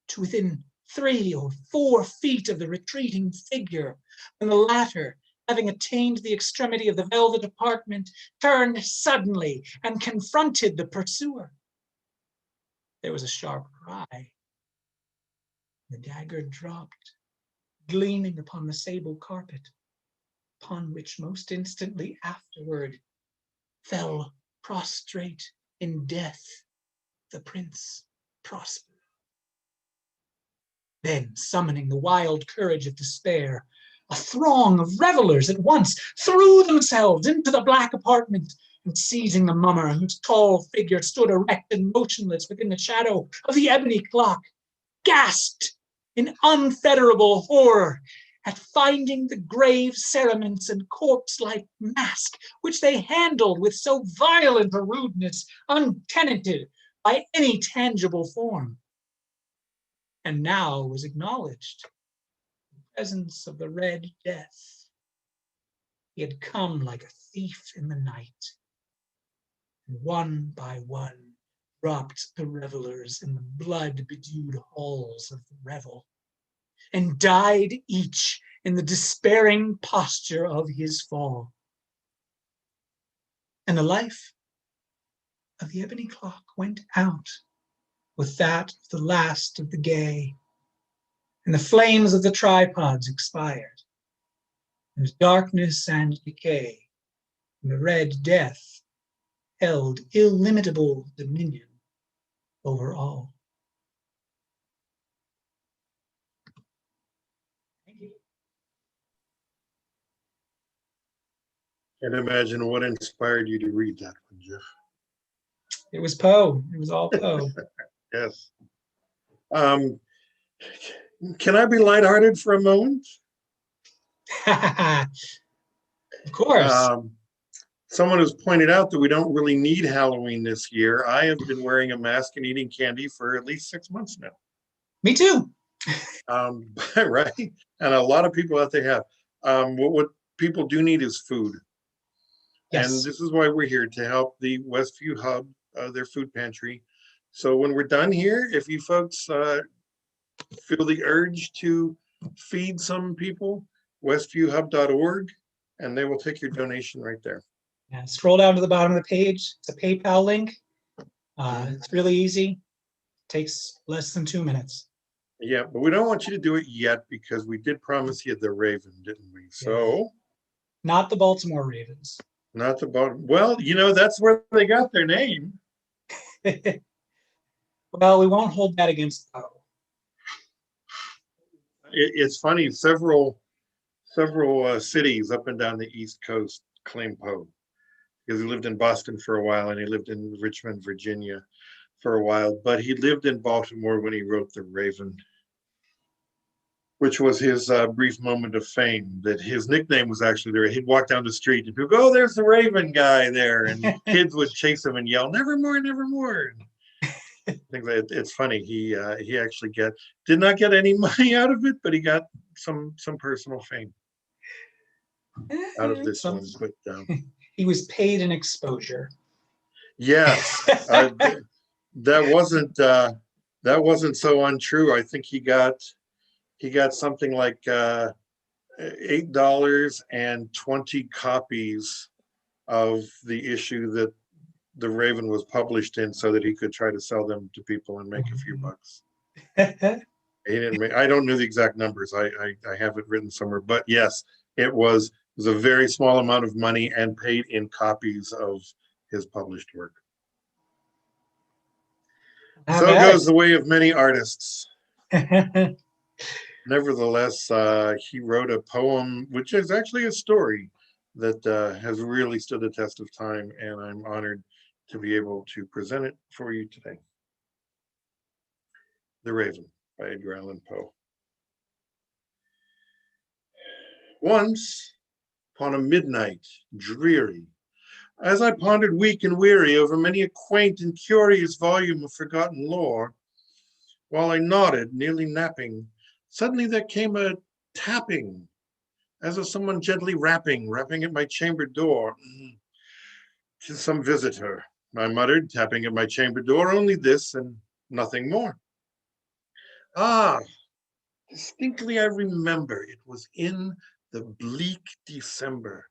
to within 3 or 4 feet of the retreating figure, when the latter, having attained the extremity of the velvet apartment, turned suddenly and confronted the pursuer. There was a sharp cry. The dagger dropped, gleaming upon the sable carpet, upon which most instantly afterward fell prostrate in death the Prince Prospero. Then, summoning the wild courage of despair, a throng of revelers at once threw themselves into the black apartment, and seizing the mummer, whose tall figure stood erect and motionless within the shadow of the ebony clock, gasped in unfetterable horror at finding the grave cerements and corpse-like mask, which they handled with so violent a rudeness, untenanted by any tangible form. And now was acknowledged the presence of the Red Death. He had come like a thief in the night, and one by one dropped the revelers in the blood-bedewed halls of the revel, and died each in the despairing posture of his fall. And the life of the ebony clock went out with that of the last of the gay, and the flames of the tripods expired, and darkness and decay, and the red death held illimitable dominion over all. Thank you. Can't imagine what inspired you to read that one, Jeff. It was Poe. It was all Poe. Yes. Can I be lighthearted for a moment? Of course. Someone has pointed out that we don't really need Halloween this year. I have been wearing a mask and eating candy for at least 6 months now. Me too. Right? And a lot of out there have. What people do need is food. Yes. And this is why we're here, to help the Westview Hub, their food pantry. So when we're done here, if you folks feel the urge to feed some people, westviewhub.org, and they will take your donation right there. Yeah, scroll down to the bottom of the page. It's a PayPal link. It's really easy. Takes less than 2 minutes. Yeah, but we don't want you to do it yet because we did promise you the Raven, didn't we? So not the Baltimore Ravens. Not the bottom. Well, that's where they got their name. Well, we won't hold that against Poe. It's funny. Several cities up and down the East Coast claim Poe because he lived in Boston for a while and he lived in Richmond, Virginia for a while. But he lived in Baltimore when he wrote The Raven, which was his brief moment of fame. That his nickname was actually there. He'd walk down the street and people go, "Oh, there's the Raven guy there," and kids would chase him and yell, "Nevermore, nevermore." Things like that. It's funny. He actually did not get any money out of it, but he got some personal fame out of this one. But he was paid in exposure. Yes, that wasn't so untrue. I think he got something like $8 and 20 copies of the issue that the Raven was published in, so that he could try to sell them to people and make a few bucks. He didn't I don't know the exact numbers. I have it written somewhere, but yes, it was a very small amount of money and paid in copies of his published work. So goes the way of many artists. Nevertheless, he wrote a poem, which is actually a story that has really stood the test of time, and I'm honored to be able to present it for you today. The Raven by Edgar Allan Poe. Once, upon a midnight dreary, as I pondered weak and weary over many a quaint and curious volume of forgotten lore, while I nodded, nearly napping, suddenly there came a tapping, as of someone gently rapping at my chamber door. "'Tis some visitor," I muttered, tapping at my chamber door, "only this and nothing more." Ah, distinctly I remember, it was in the bleak December,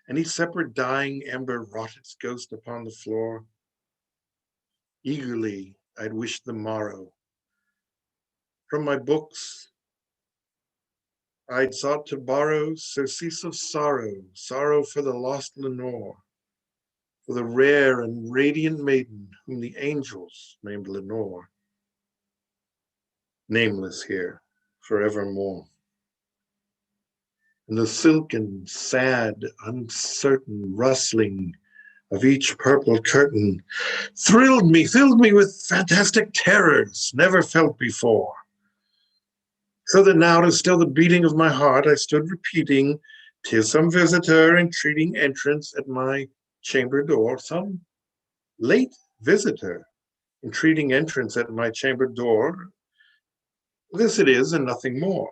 and each separate dying ember wrought its ghost upon the floor. Eagerly I'd wished the morrow. From my books I'd sought to borrow surcease of sorrow, sorrow for the lost Lenore, for the rare and radiant maiden whom the angels named Lenore, nameless here forevermore. And the silken, sad, uncertain rustling of each purple curtain filled me with fantastic terrors never felt before. So that now to still the beating of my heart, I stood repeating, "'Tis some visitor entreating entrance at my chamber door," some late visitor entreating entrance at my chamber door. This it is and nothing more.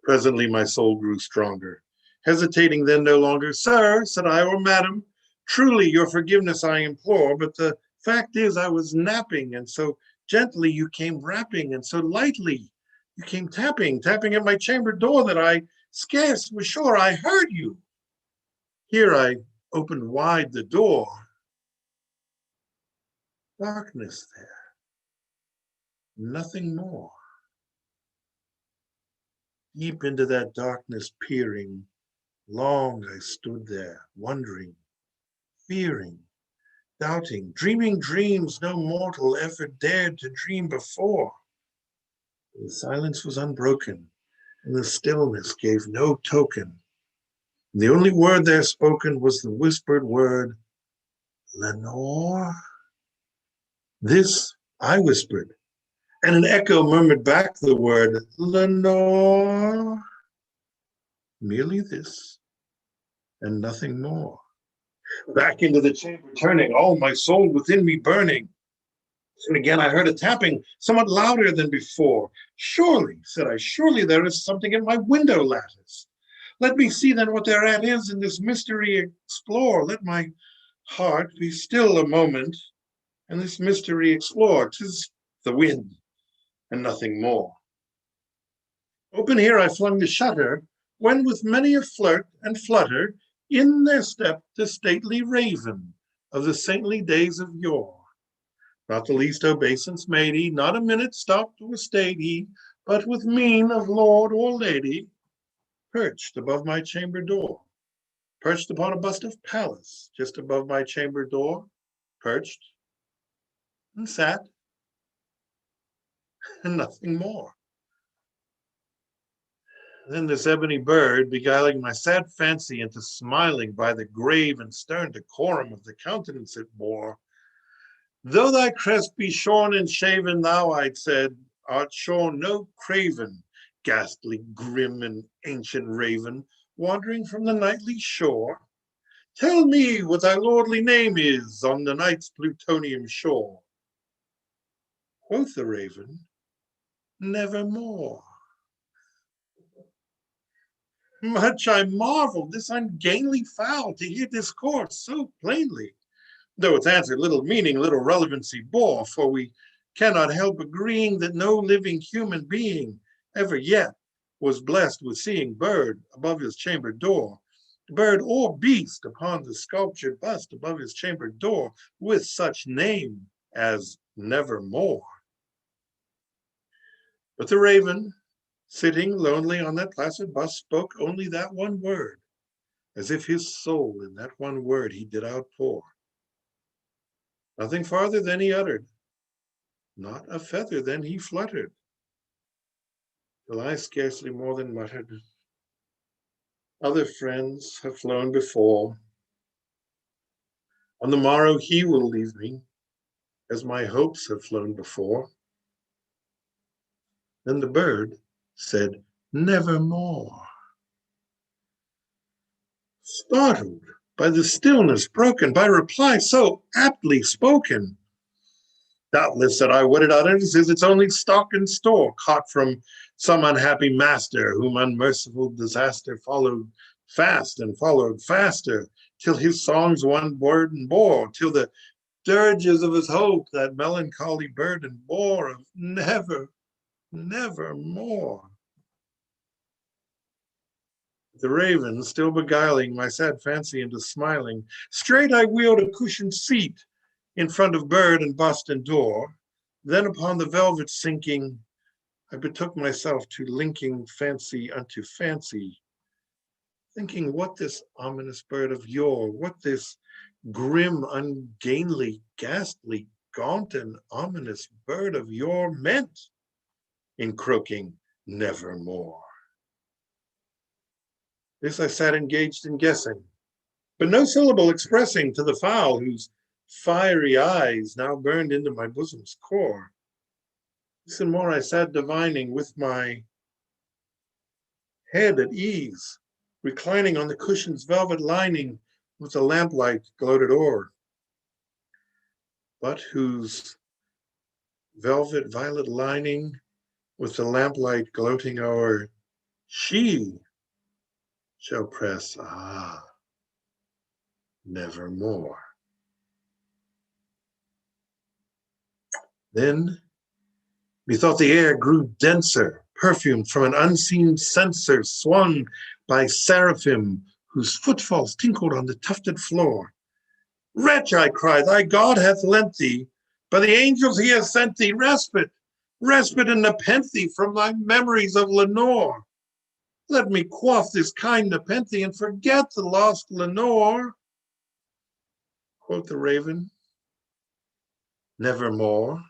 Presently my soul grew stronger, hesitating then no longer. "Sir," said I, "or madam, truly your forgiveness I implore, but the fact is I was napping, and so gently you came rapping, and so lightly you came tapping at my chamber door, that I scarce was sure I heard you. Here I opened wide the door. Darkness there, nothing more." Deep into that darkness peering, long I stood there, wondering, fearing, doubting, dreaming dreams no mortal ever dared to dream before. The silence was unbroken, and the stillness gave no token. The only word there spoken was the whispered word, Lenore? This I whispered, and an echo murmured back the word, Lenore. Merely this, and nothing more. Back into the chamber turning, all my soul within me burning. And again I heard a tapping, somewhat louder than before. Surely, said I, surely there is something in my window lattice. Let me see then what thereat is, and this mystery explore. Let my heart be still a moment, and this mystery explore. 'Tis the wind, and nothing more. Open here I flung the shutter, when with many a flirt and flutter, in there stepped the stately raven of the saintly days of yore. Not the least obeisance made he, not a minute stopped or stayed he, but with mien of lord or lady, perched above my chamber door, perched upon a bust of Pallas, just above my chamber door, perched and sat, and nothing more. Then this ebony bird, beguiling my sad fancy into smiling by the grave and stern decorum of the countenance it bore, though thy crest be shorn and shaven, thou, I'd said, art shorn no craven, ghastly, grim, and ancient raven, wandering from the nightly shore. Tell me what thy lordly name is on the night's Plutonian shore. Quoth the raven, nevermore. Much I marveled this ungainly fowl to hear discourse so plainly, though its answer little meaning, little relevancy bore, for we cannot help agreeing that no living human being ever yet was blessed with seeing bird above his chamber door, bird or beast upon the sculptured bust above his chamber door, with such name as nevermore. But the raven, sitting lonely on that placid bust, spoke only that one word, as if his soul in that one word he did outpour. Nothing farther than he uttered, not a feather then he fluttered, till I scarcely more than muttered, other friends have flown before. On the morrow he will leave me, as my hopes have flown before. Then the bird said, nevermore. Startled by the stillness broken, by reply so aptly spoken, doubtless, said I, what it utters is its only stock and store, caught from some unhappy master, whom unmerciful disaster followed fast and followed faster, till his songs one burden bore, till the dirges of his hope that melancholy burden bore of never, never more. The raven, still beguiling my sad fancy into smiling, straight I wheeled a cushioned seat in front of bird and bust and door. Then upon the velvet sinking, I betook myself to linking fancy unto fancy, thinking what this ominous bird of yore, what this grim, ungainly, ghastly, gaunt, and ominous bird of yore meant in croaking nevermore. This I sat engaged in guessing, but no syllable expressing to the fowl whose fiery eyes now burned into my bosom's core. This and more I sat divining with my head at ease, reclining on the cushion's velvet lining with the lamplight gloated o'er, but whose velvet violet lining with the lamplight gloating o'er, she shall press, nevermore. Then methought the air grew denser, perfumed from an unseen censer swung by seraphim whose footfalls tinkled on the tufted floor. Wretch, I cried, thy God hath lent thee, by the angels he has sent thee, respite, respite and nepenthe from thy memories of Lenore. Let me quaff this kind nepenthe and forget the lost Lenore. Quoth the raven, nevermore.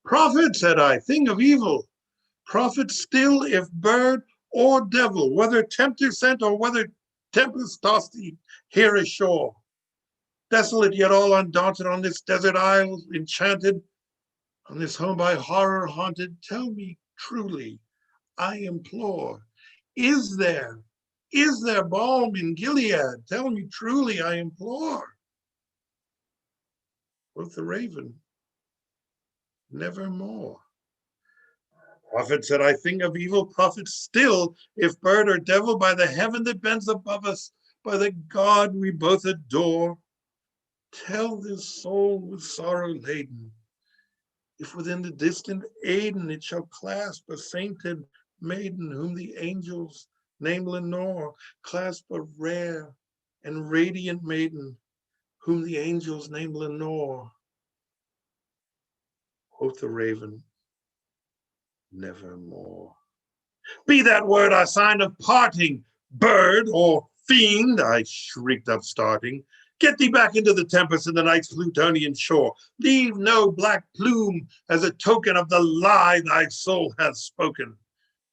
Prophet, said I, thing of evil, prophet still if bird or devil, whether tempter sent or whether tempest tossed thee here ashore. Desolate yet all undaunted on this desert isle, enchanted, on this home by horror haunted, tell me truly, I implore, is there balm in Gilead? Tell me truly, I implore. Quoth the raven, nevermore. Prophet, said I, thing of evil, prophet still, if bird or devil, by the heaven that bends above us, by the God we both adore, tell this soul with sorrow laden, if within the distant Aden it shall clasp a sainted maiden whom the angels name Lenore, clasp a rare and radiant maiden whom the angels name Lenore. Quoth the raven, nevermore. Be that word our sign of parting, bird or fiend, I shrieked upstarting. Get thee back into the tempest and the night's Plutonian shore. Leave no black plume as a token of the lie thy soul hath spoken.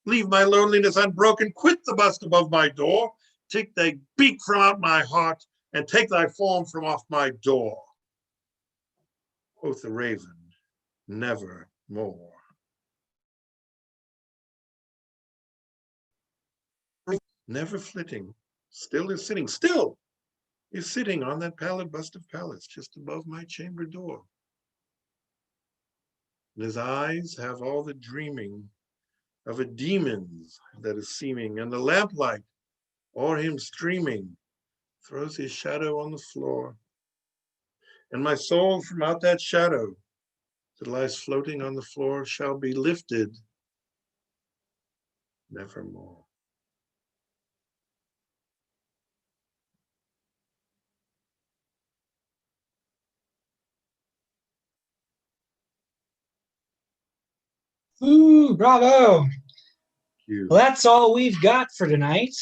Leave my loneliness unbroken, quit the bust above my door. Take thy beak from out my heart and take thy form from off my door. Quoth the raven, nevermore. Never flitting, still is sitting on that pallid bust of Pallas just above my chamber door. And his eyes have all the dreaming of a demon's that is seeming, and the lamplight o'er him streaming throws his shadow on the floor. And my soul from out that shadow that lies floating on the floor shall be lifted nevermore. Ooh, bravo. You. Well, that's all we've got for tonight.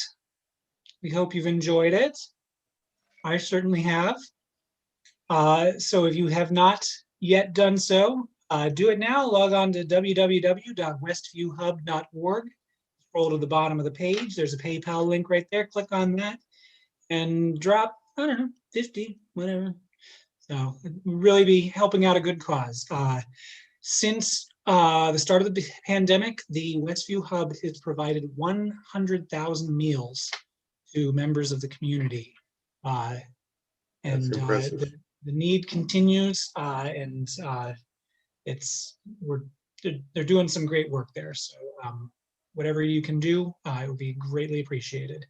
We hope you've enjoyed it. I certainly have. So if you have not yet done so, do it now. Log on to www.westviewhub.org. Scroll to the bottom of the page. There's a PayPal link right there. Click on that and drop, I don't know, 50, whatever. So really be helping out a good cause. Since the start of the pandemic, the Westview Hub has provided 100,000 meals to members of the community. And the need continues, and they're doing some great work there. So whatever you can do, it would be greatly appreciated.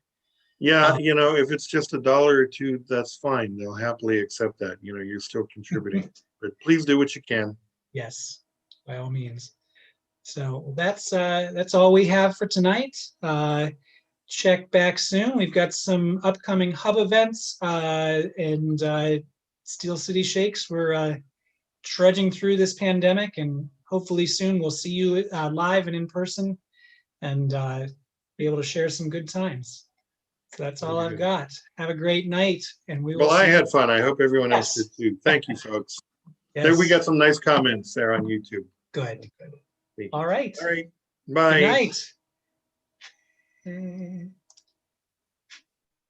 Yeah, if it's just $1 or $2, that's fine. They'll happily accept that. You're still contributing, but please do what you can. Yes, by all means. So that's all we have for tonight. Check back soon. We've got some upcoming hub events and Steel City Shakes. We're trudging through this pandemic, and hopefully soon we'll see you live and in person and be able to share some good times. So that's all I've got. Have a great night, and we will. Well, I had fun. I hope everyone else did too. Thank you, folks. Yes. There we got some nice comments there on YouTube. Good. All right. All right. Bye. Good night.